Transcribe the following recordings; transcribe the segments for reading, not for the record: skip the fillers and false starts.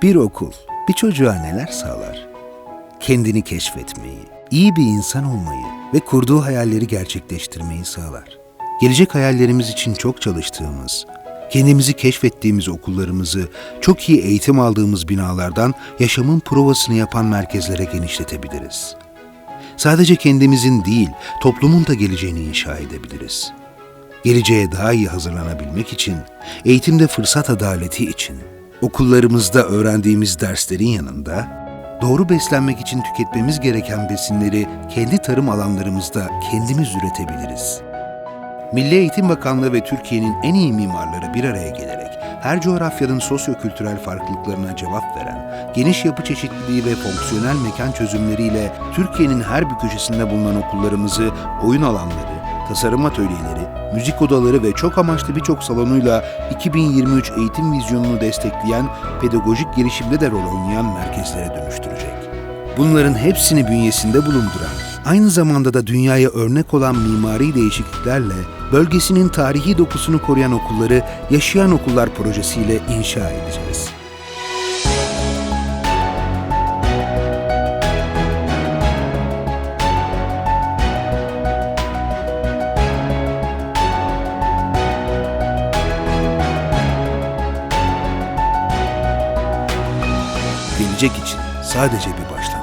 Bir okul bir çocuğa neler sağlar? Kendini keşfetmeyi, iyi bir insan olmayı ve kurduğu hayalleri gerçekleştirmeyi sağlar. Gelecek hayallerimiz için çok çalıştığımız, kendimizi keşfettiğimiz okullarımızı çok iyi eğitim aldığımız binalardan yaşamın provasını yapan merkezlere genişletebiliriz. Sadece kendimizin değil, toplumun da geleceğini inşa edebiliriz. Geleceğe daha iyi hazırlanabilmek için, eğitimde fırsat adaleti için, okullarımızda öğrendiğimiz derslerin yanında, doğru beslenmek için tüketmemiz gereken besinleri kendi tarım alanlarımızda kendimiz üretebiliriz. Milli Eğitim Bakanlığı ve Türkiye'nin en iyi mimarları bir araya gelerek her coğrafyanın sosyo-kültürel farklılıklarına cevap veren, geniş yapı çeşitliliği ve fonksiyonel mekan çözümleriyle Türkiye'nin her bir köşesinde bulunan okullarımızı oyun alanları, tasarım atölyeleri, müzik odaları ve çok amaçlı birçok salonuyla 2023 eğitim vizyonunu destekleyen, pedagojik gelişimde de rol oynayan merkezlere dönüştürecek. Bunların hepsini bünyesinde bulunduran, aynı zamanda da dünyaya örnek olan mimari değişikliklerle bölgesinin tarihi dokusunu koruyan okulları Yaşayan Okullar projesiyle inşa edeceğiz. Gelecek için sadece bir başlangıç.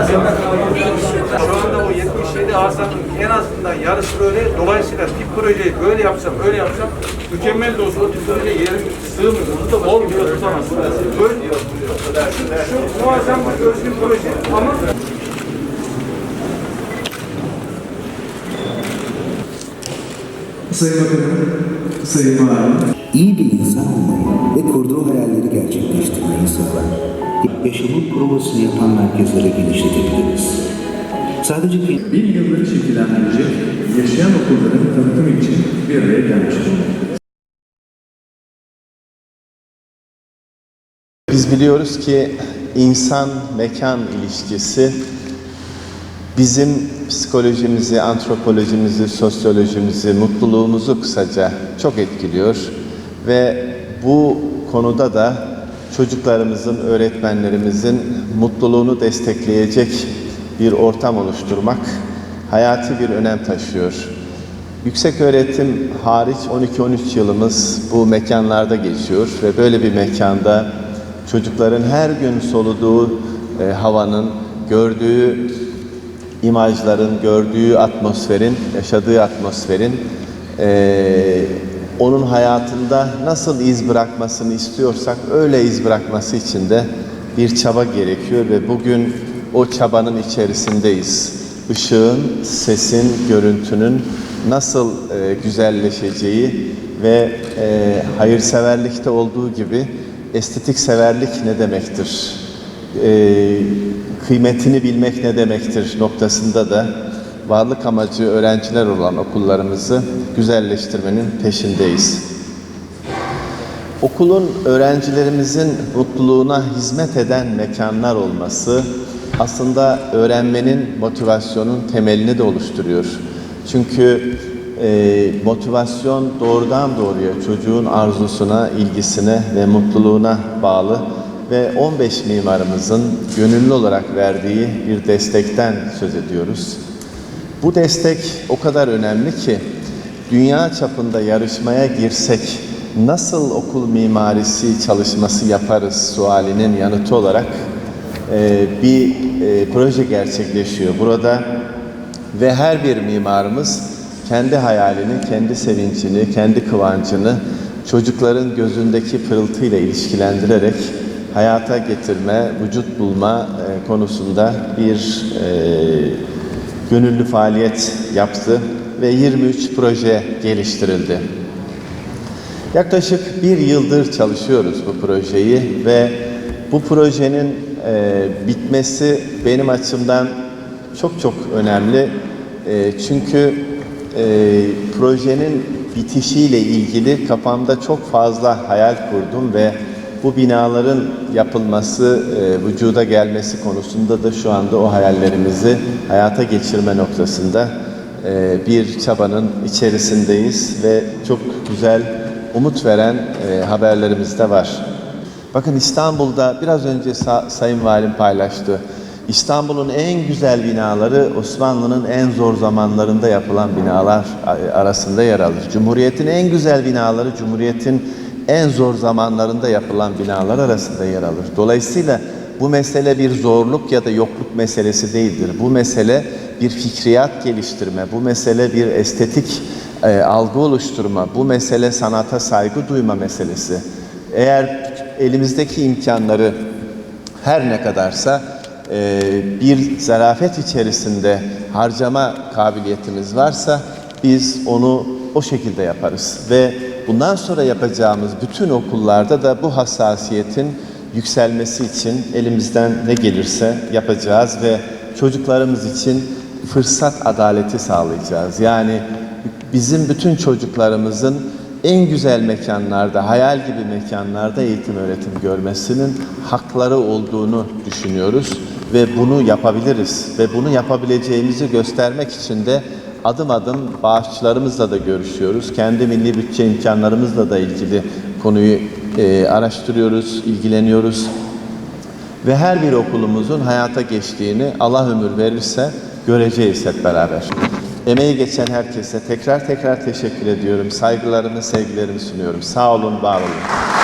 Şu anda o 77 arsanın en azından yarısı böyle. Dolayısıyla tip projeyi böyle yapsam, öyle yapsam mükemmel de olsa o tip projeye yerim sığmıyor. Olmuyor, tutamaz. Şu muazzam bir özgün proje ama Sayın Bakanım, Sayın Valim. İyi bir insan olmayı ve kurduğu hayalleri gerçekleştirmeyi sağlar. Yaşamın provasını yapan merkezlere genişletebiliriz. Sadece Bir yıldır şekillendirecek yaşayan okulların tanıtımı için bir araya gelmiştir. Biz biliyoruz ki insan-mekan ilişkisi bizim psikolojimizi, antropolojimizi, sosyolojimizi, mutluluğumuzu kısaca çok etkiliyor. Ve bu konuda da çocuklarımızın, öğretmenlerimizin mutluluğunu destekleyecek bir ortam oluşturmak hayati bir önem taşıyor. Yükseköğretim hariç 12-13 yılımız bu mekanlarda geçiyor ve böyle bir mekanda çocukların her gün soluduğu havanın, gördüğü imajların, gördüğü atmosferin, yaşadığı atmosferin onun hayatında nasıl iz bırakmasını istiyorsak öyle iz bırakması için de bir çaba gerekiyor ve bugün o çabanın içerisindeyiz. Işığın, sesin, görüntünün nasıl güzelleşeceği ve hayırseverlikte olduğu gibi estetik severlik ne demektir? Kıymetini bilmek ne demektir noktasında da varlık amacı öğrenciler olan okullarımızı güzelleştirmenin peşindeyiz. Okulun öğrencilerimizin mutluluğuna hizmet eden mekanlar olması aslında öğrenmenin, motivasyonun temelini de oluşturuyor. Çünkü motivasyon doğrudan doğruya çocuğun arzusuna, ilgisine ve mutluluğuna bağlı ve 15 mimarımızın gönüllü olarak verdiği bir destekten söz ediyoruz. Bu destek o kadar önemli ki dünya çapında yarışmaya girsek nasıl okul mimarisi çalışması yaparız sualinin yanıtı olarak bir proje gerçekleşiyor burada ve her bir mimarımız kendi hayalini, kendi sevincini, kendi kıvancını çocukların gözündeki pırıltıyla ilişkilendirerek hayata getirme, vücut bulma konusunda bir gönüllü faaliyet yaptı ve 23 proje geliştirildi. Yaklaşık bir yıldır çalışıyoruz bu projeyi ve bu projenin bitmesi benim açımdan çok önemli. Çünkü projenin bitişiyle ilgili kafamda çok fazla hayal kurdum ve bu binaların yapılması, vücuda gelmesi konusunda da şu anda o hayallerimizi hayata geçirme noktasında bir çabanın içerisindeyiz ve çok güzel, umut veren haberlerimiz de var. Bakın İstanbul'da biraz önce Sayın Valim paylaştı. İstanbul'un en güzel binaları Osmanlı'nın en zor zamanlarında yapılan binalar arasında yer alır. Cumhuriyet'in en güzel binaları Cumhuriyet'in en zor zamanlarında yapılan binalar arasında yer alır. Dolayısıyla bu mesele bir zorluk ya da yokluk meselesi değildir. Bu mesele bir fikriyat geliştirme, bu mesele bir estetik algı oluşturma, bu mesele sanata saygı duyma meselesi. Eğer elimizdeki imkanları her ne kadarsa bir zarafet içerisinde harcama kabiliyetimiz varsa biz onu o şekilde yaparız. Ve bundan sonra yapacağımız bütün okullarda da bu hassasiyetin yükselmesi için elimizden ne gelirse yapacağız ve çocuklarımız için fırsat adaleti sağlayacağız. Yani bizim bütün çocuklarımızın en güzel mekanlarda, hayal gibi mekanlarda eğitim öğretim görmesinin hakları olduğunu düşünüyoruz ve bunu yapabiliriz ve bunu yapabileceğimizi göstermek için de adım adım bağışçılarımızla da görüşüyoruz. Kendi milli bütçe imkanlarımızla da ilgili konuyu araştırıyoruz, ilgileniyoruz ve her bir okulumuzun hayata geçtiğini Allah ömür verirse göreceğiz hep beraber. Emeği geçen herkese tekrar teşekkür ediyorum. Saygılarımı, sevgilerimi sunuyorum. Sağ olun, var olun.